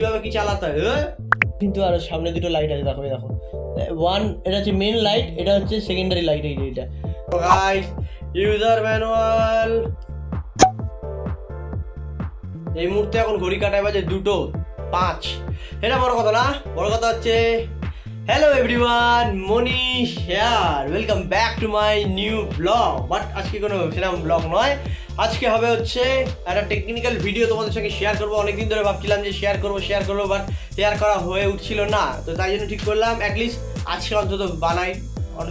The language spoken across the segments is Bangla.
কিভাবে কি চালাতে হয় কিন্তু আর সামনে দুটো লাইট আছে, দেখো দেখো ওয়ান, এটা হচ্ছে মেন লাইট, এটা হচ্ছে সেকেন্ডারি লাইট। এইটা গাইস ইউজার ম্যানুয়াল। এই মুহূর্তে এখন ঘড়ি কাটায় বাজে 2:05। এটা বড় কথা না, বড় কথা হচ্ছে hello everyone, Manish here, welcome back to my new blog. But আজকে কোনো সেরকম ব্লগ নয়, আজকে হবে হচ্ছে একটা টেকনিক্যাল ভিডিও তোমাদের সঙ্গে শেয়ার করবো। অনেকদিন ধরে ভাবছিলাম যে শেয়ার করবো বাট শেয়ার করা হয়ে উঠছিল না, তো তাই জন্য ঠিক করলাম অ্যাটলিস্ট আজকে অন্তত বানাই।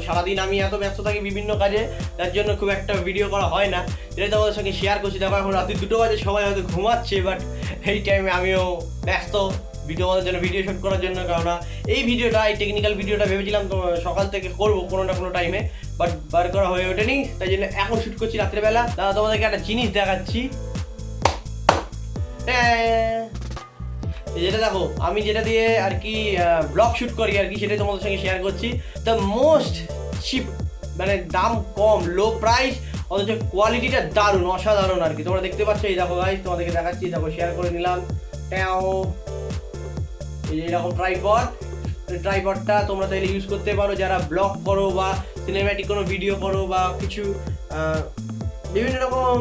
সারাদিন আমি এত ব্যস্ত থাকি বিভিন্ন কাজে, তার জন্য খুব একটা ভিডিও করা হয় না, যেটা তোমাদের সঙ্গে শেয়ার করছি। দেখো এখন রাত্রি 2 বাজে, সবাই হয়তো ঘুমাচ্ছে, বাট এই টাইমে আমিও ব্যস্ত ভিডিও আমাদের জন্য, ভিডিও শ্যুট করার জন্য। কারণ এই ভিডিওটা, এই টেকনিক্যাল ভিডিওটা ভেবেছিলাম তো সকাল থেকে করবো কোনো না কোনো টাইমে, বাট বার করা হয়ে ওঠেনি, তাই জন্য এখন শ্যুট করছি রাত্রেবেলা। দাদা তোমাদেরকে একটা জিনিস দেখাচ্ছি, যেটা দেখো আমি যেটা দিয়ে আর কি ব্লগ শ্যুট করি আর কি, সেটাই তোমাদের সঙ্গে শেয়ার করছি। দ্য মোস্ট চিপ, মানে দাম কম, লো প্রাইস, অথচ কোয়ালিটিটা দারুণ, অসাধারণ আর কি। তোমরা দেখতে পাচ্ছ, এই দেখো গাইস, তোমাদেরকে দেখাচ্ছি, দেখো শেয়ার করে নিলাম। এই যে এরকম ট্রাইপডটা তোমরা তাহলে ইউজ করতে পারো যারা ব্লগ করো বা সিনেম্যাটিক কোনো ভিডিও করো বা কিছু বিভিন্ন রকম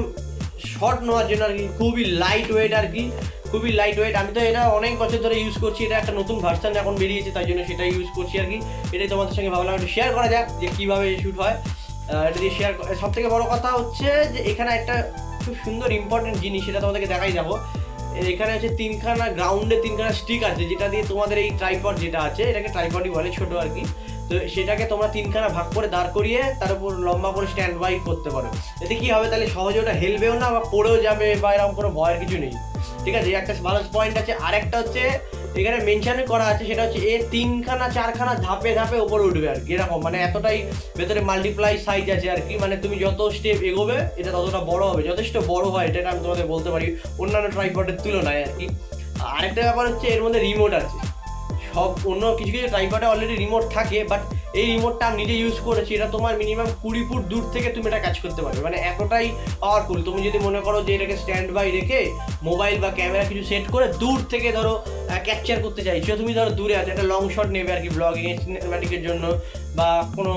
শর্ট নেওয়ার জন্য আর কি। খুবই লাইট ওয়েট আর কি, খুবই লাইট ওয়েট। আমি তো এটা অনেক বছর ধরে ইউজ করছি, এটা একটা নতুন ভার্সন এখন বেরিয়েছে, তাই জন্য সেটা ইউজ করছি আর কি। এটাই তোমাদের সঙ্গে ভাবলাম একটু শেয়ার করা যাক যে কীভাবে শ্যুট হয়। এটা দিয়ে শেয়ার, সব থেকে বড়ো কথা হচ্ছে যে এখানে একটা খুব সুন্দর ইম্পর্টেন্ট জিনিস, সেটা তোমাদেরকে দেখাই যাবো। এখানে হচ্ছে 3খানা গ্রাউন্ডে 3খানা স্টিক আছে, যেটা দিয়ে তোমাদের এই ট্রাইপড যেটা আছে, এটাকে ট্রাইপডই বলে, ছোটো আর কি। তো সেটাকে তোমরা 3খানা ভাগ করে দাঁড় করিয়ে তার উপর লম্বা করে স্ট্যান্ড বাই করতে পারো। এতে কি হবে, তাহলে সহজে ওটা হেলবেও না বা পড়েও যাবে বা এরকম কোনো ভয়ের কিছু নেই, ঠিক আছে। একটা ভালো পয়েন্ট আছে। আর একটা হচ্ছে এখানে মেনশন করা আছে, সেটা হচ্ছে 3খানা 4খানা ধাপে ধাপে উপরে উঠবে আর কি, এরকম। মানে এতটাই ভেতরে মাল্টিপ্লাই সাইজ আছে আর কি, মানে তুমি যত স্টেপ এগোবে এটা ততটা বড় হবে, যথেষ্ট বড় হয়, এটা আমি তোমাদের বলতে পারি অন্যান্য ট্রাইপডের তুলনায় আর কি। আরেকটা ব্যাপার হচ্ছে এর মধ্যে রিমোট আছে। সব অন্য কিছু কিছু ট্রাইপডে অলরেডি রিমোট থাকে, বাট এই রিমোটটা আমি নিজে ইউজ করেছি, এটা তোমার মিনিমাম 20 ফুট দূর থেকে তুমি এটা কাজ করতে পারবে, মানে এতটাই পাওয়ারফুল। তুমি যদি মনে করো যে এটাকে স্ট্যান্ড বাই রেখে মোবাইল বা ক্যামেরা কিছু সেট করে দূর থেকে ধরো ক্যাপচার করতে চাইছো, তুমি ধরো দূরে আছো, একটা লং শট নেবে আর কি ব্লগিং সিনেম্যাটিকের জন্য, বা কোনো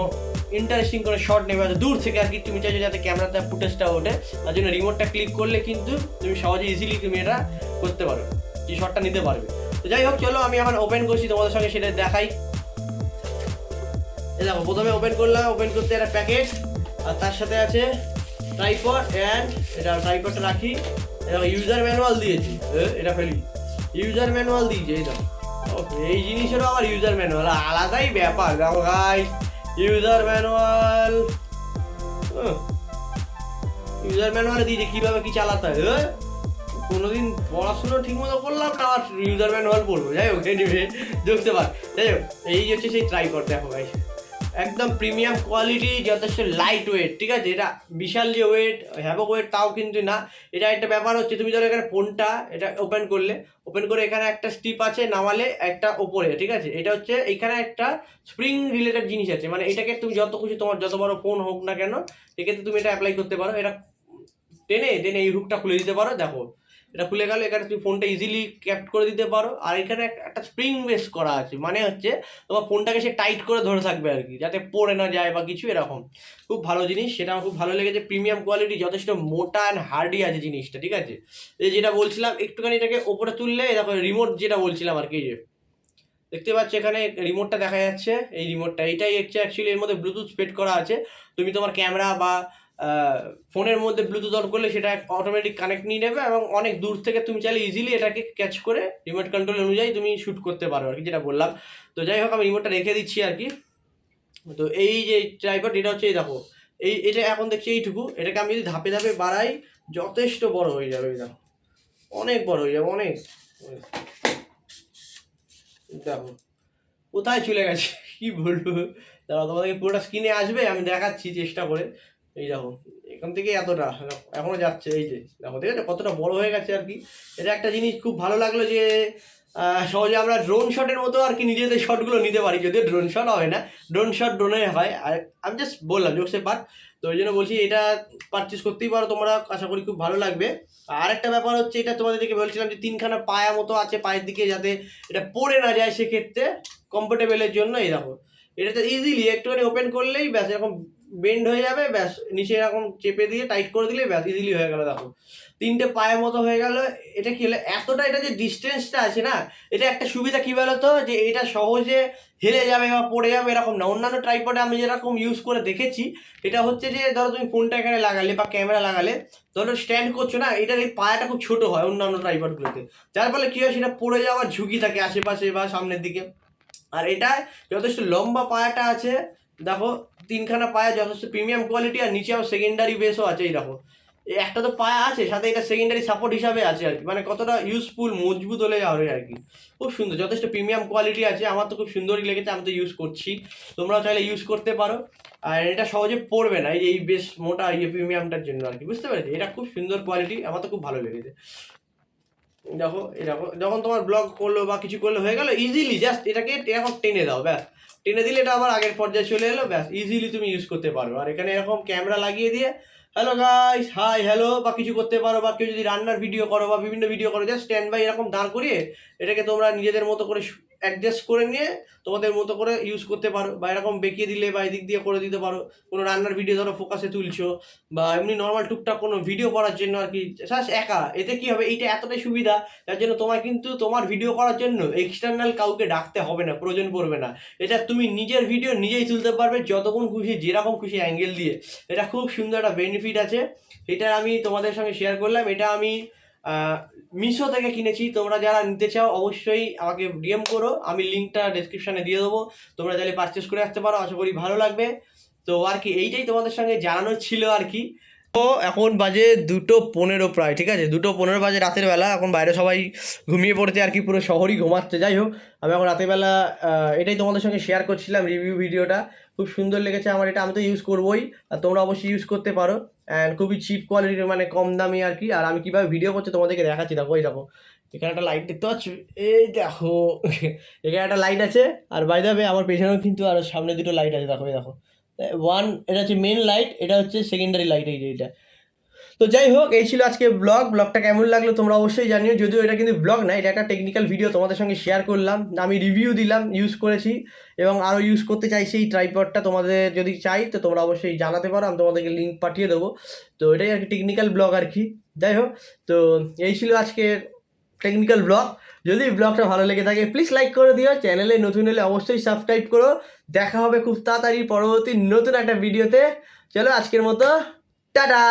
ইন্টারেস্টিং কোনো শট নেবে দূর থেকে আর কি, তুমি চাইছো যাতে ক্যামেরাতে ফুটেজটা ওঠে, তার জন্য রিমোটটা ক্লিক করলে কিন্তু তুমি সহজে ইজিলি তুমি এটা করতে পারো, এই শটটা নিতে পারবে। তো যাই হোক, চলো আমি এখন ওপেন করছি, তোমাদের সঙ্গে সেটা দেখাই। এই দেখো প্রথমে ওপেন করলাম, ওপেন করতে একটা প্যাকেট, আর তার সাথে আছে ট্রাইপড, অ্যান্ড এটা ট্রাইপডটা রাখি। এটা ইউজার ম্যানুয়াল দিয়েছি, এটা ফেলি, ইউজার ম্যানুয়াল দিয়েছে। এই দেখো, এই জিনিসেরও আবার ইউজার ম্যানুয়াল, আলাদাই ব্যাপার। দেখো গাইস, ইউজার ম্যানুয়াল, ইউজার ম্যানুয়ালে দিয়েছে কীভাবে কি চালাতে হয়। কোনোদিন পড়াশুনো ঠিক মতো করলাম না, আর ইউজার ম্যানুয়াল পড়বো। যাই হোক, এনিওয়ে দেখতে পার। যাই হোক, এই হচ্ছে সেই ট্রাইপড। দেখো ভাই, একদম প্রিমিয়াম কোয়ালিটি, যথেষ্ট লাইট ওয়েট, ঠিক আছে। এটা বিশাল যে ওয়েট, হ্যাভক ওয়েট তাও কিন্তু না। এটা একটা ব্যাপার হচ্ছে, তুমি ধরো এখানে ফোনটা এটা ওপেন করে এখানে একটা স্টিপ আছে, নামালে একটা ওপরে, ঠিক আছে। এটা হচ্ছে এখানে একটা স্প্রিং রিলেটেড জিনিস আছে, মানে এটাকে তুমি যত খুশি, তোমার যত বড় ফোন হোক না কেন, এক্ষেত্রে তুমি এটা অ্যাপ্লাই করতে পারো। এটা টেনে এই হুকটা খুলে দিতে পারো। দেখো এটা খুলে গেল, এখানে তুমি ফোনটা ইজিলি ক্যাপ্ট করে দিতে পারো। আর এখানে একটা স্প্রিং বেস করা আছে, মানে হচ্ছে তোমার ফোনটাকে সে টাইট করে ধরে থাকবে আর কি, যাতে পড়ে না যায় বা কিছু, এরকম। খুব ভালো জিনিস, সেটা আমার খুব ভালো লেগেছে। প্রিমিয়াম কোয়ালিটি, যথেষ্ট মোটা অ্যান্ড হার্ডি আছে জিনিসটা, ঠিক আছে। এই যেটা বলছিলাম, একটুখানি এটাকে ওপরে তুললে দেখো রিমোট যেটা বলছিলাম আর কি, যে দেখতে পাচ্ছ এখানে রিমোটটা দেখা যাচ্ছে, এই রিমোটটা, এইটাই হচ্ছে অ্যাকচুয়ালি এর মধ্যে ব্লুটুথ সেট করা আছে। তুমি তোমার ক্যামেরা বা ফোনের মধ্যে ব্লুটুথ অন করলে সেটা অটোমেটিক কানেক্ট নিয়ে নেবে, এবং অনেক দূর থেকে তুমি চাইলে ইজিলি এটাকে ক্যাচ করে রিমোট কন্ট্রোল অনুযায়ী তুমি শ্যুট করতে পারো আর কি, যেটা বললাম। তো যাই হোক, আমি রিমোটটা রেখে দিচ্ছি আর কি। তো এই যে ট্রাইপড, এটা হচ্ছে, এই দেখো এটা এখন দেখছি এইটুকু, এটাকে আমি যদি ধাপে ধাপে বাড়াই যথেষ্ট বড় হয়ে যাবে। এই দেখো, অনেক বড় হয়ে যাবে, অনেক। দেখো কোথায় চলে গেছে, কি বলবো, দাঁড়াও তোমাদেরকে পুরোটা স্ক্রিনে আসবে, আমি দেখাচ্ছি চেষ্টা করে। এই দেখো, এখান থেকে এতটা এখনো যাচ্ছে, এই যে দেখো, ঠিক আছে, কতটা বড় হয়ে গেছে আর কি। এটা একটা জিনিস খুব ভালো লাগলো যে সহজে আমরা ড্রোন শটের মতো আর কি নিজেদের শটগুলো নিতে পারি, যদিও ড্রোন শট হয় না, ড্রোন শট ড্রোনে হয়। আর আমি জাস্ট বললাম জোকসে পার্ট, তো ওই জন্য বলছি এটা পারচেস করতেই পারো তোমরা, আশা করি খুব ভালো লাগবে। আর একটা ব্যাপার হচ্ছে, এটা তোমাদেরকে বলছিলাম যে 3খানা পায়া মতো আছে পায়ের দিকে, যাতে এটা পড়ে না যায়, সেক্ষেত্রে কমফোর্টেবলের জন্য এই দেখো এটাতে ইজিলি একটুখানি ওপেন করলেই ব্যাস এরকম বেন্ড হয়ে যাবে, ব্যাস নিচে এরকম চেপে দিয়ে টাইট করে দিলে ব্যাস ইজিলি হয়ে গেল। দেখো 3টে পায়ের মতো হয়ে গেল। এটা কি হলো, এতটা এটা যে ডিস্টেন্সটা আছে না, এটা একটা সুবিধা কি বলতো, যে এটা সহজে হেলে যাবে বা পড়ে যাবে এরকম না। অন্যান্য ট্রাইপডে আমি যেরকম ইউজ করে দেখেছি, এটা হচ্ছে যে ধরো তুমি ফোনটা এখানে লাগালে বা ক্যামেরা লাগালে, ধরো স্ট্যান্ড করছো না, এটার এই পায়াটা খুব ছোট হয় অন্যান্য ট্রাইপডগুলোতে, যার ফলে কি হয় সেটা পড়ে যাওয়ার ঝুঁকি থাকে আশেপাশে বা সামনের দিকে। আর এটা যথেষ্ট লম্বা পায়াটা আছে, দেখো 3খানা পায়া যথেষ্ট প্রিমিয়াম কোয়ালিটি, আর নিচে আবার সেকেন্ডারি বেসও আছে। এই দেখো এই একটা তো পায়া আছে, সাথে এটা সেকেন্ডারি সাপোর্ট হিসাবে আছে আর কি, মানে কতটা ইউজফুল মজবুত হলে যাবে আর কি। খুব সুন্দর, যথেষ্ট প্রিমিয়াম কোয়ালিটি আছে, আমার তো খুব সুন্দরই লেগেছে, আমি তো ইউজ করছি, তোমরাও চাইলে ইউজ করতে পারো। আর এটা সহজে পড়বে না, এই বেশ মোটা প্রিমিয়ামটার জন্য আর কি, বুঝতে পেরেছি? এটা খুব সুন্দর কোয়ালিটি, আমার তো খুব ভালো লেগেছে। দেখো এরকম যখন তোমার ব্লগ করলো বা কিছু করলো হয়ে গেল, ইজিলি জাস্ট এটাকে এরকম টেনে দাও, ব্যাস টেনে দিলে এটা আবার আগের পর্যায়ে চলে এলো, ব্যাস ইজিলি তুমি ইউজ করতে পারো। আর এখানে এরকম ক্যামেরা লাগিয়ে দিয়ে হ্যালো গাইস, হাই হ্যালো বা কিছু করতে পারো, বা কেউ যদি রান্নার ভিডিও করো বা বিভিন্ন ভিডিও করো, জাস্ট স্ট্যান্ড বাই এরকম দাঁড় করিয়ে এটাকে তোমরা নিজেদের মতো করে অ্যাডজাস্ট করে নিয়ে তোমাদের মতো করে ইউজ করতে পারো, বা এরকম বেঁকিয়ে দিলে বা এদিক দিয়ে করে দিতে পারো। কোনো রান্নার ভিডিও ধরো ফোকাসে তুলছো, বা এমনি নর্মাল টুকটাক কোনো ভিডিও করার জন্য আর কি, জাস্ট একা। এতে কি হবে, এইটা এতটাই সুবিধা, যার জন্য তোমার কিন্তু তোমার ভিডিও করার জন্য এক্সটার্নাল কাউকে ডাকতে হবে না, প্রয়োজন পড়বে না। এটা তুমি নিজের ভিডিও নিজেই তুলতে পারবে, যতক্ষণ খুশি যেরকম খুশি অ্যাঙ্গেল দিয়ে। এটা খুব সুন্দর একটা বেনিফিট আছে, এটা আমি তোমাদের সঙ্গে শেয়ার করলাম। এটা আমি মিশো থেকে কিনেছি, তোমরা যারা নিতে চাও অবশ্যই আমাকে ডিএম করো, আমি লিঙ্কটা ডেসক্রিপশানে দিয়ে দেবো, তোমরা চাইলে পারচেস করে আসতে পারো, আশা করি ভালো লাগবে। তো আর কি এইটাই তোমাদের সঙ্গে জানানোর ছিল আর কি। তো এখন বাজে 2:15 প্রায়, ঠিক আছে, 2:15 বাজে রাতের বেলা, এখন বাইরে সবাই ঘুমিয়ে পড়তে আর কি, পুরো শহরই ঘুমাচ্ছে। যাই হোক, আমি এখন রাতের বেলা এটাই তোমাদের সঙ্গে শেয়ার করছিলাম রিভিউ ভিডিওটা, খুব সুন্দর লেগেছে আমার এটা, আমি তো ইউজ করবোই, আর তোমরা অবশ্যই ইউজ করতে পারো। অ্যান্ড খুবই চিপ কোয়ালিটির, মানে কম দামি আর কি। আর আমি কীভাবে ভিডিও করছি তোমাদেরকে দেখাচ্ছি, দেখো এই দেখো এখানে একটা লাইট দেখতে পাচ্ছ, এই দেখো এখানে একটা লাইট আছে, আর বাই দ্য ওয়ে আমার পেছনেও কিন্তু আরও সামনে দুটো লাইট আছে, দেখো এই দেখো এটা হচ্ছে মেন লাইট, এটা হচ্ছে সেকেন্ডারি লাইট, এই যে এটা। তো যাই হোক, এই ছিল আজকে ব্লগটা কেমন লাগলো তোমরা অবশ্যই জানিও। যদিও এটা কিন্তু ব্লগ না, এটা একটা টেকনিক্যাল ভিডিও তোমাদের সঙ্গে শেয়ার করলাম, আমি রিভিউ দিলাম, ইউজ করেছি এবং আরও ইউজ করতে চাইছি এই ট্রাইপডটা। তোমাদের যদি চাই তো তোমরা অবশ্যই জানাতে পারো, আমি তোমাদেরকে লিঙ্ক পাঠিয়ে দেবো। তো এটাই আর কি টেকনিক্যাল ব্লগ আর কি। যাই হোক, তো এই ছিল আজকের টেকনিক্যাল ব্লগ। যদি ব্লগটা ভালো লেগে থাকে প্লিজ লাইক করে দিও, চ্যানেলে নতুন হলে অবশ্যই সাবস্ক্রাইব করো। দেখা হবে খুব তাড়াতাড়ি পরবর্তী নতুন একটা ভিডিওতে। চলো আজকের মতো টাটা।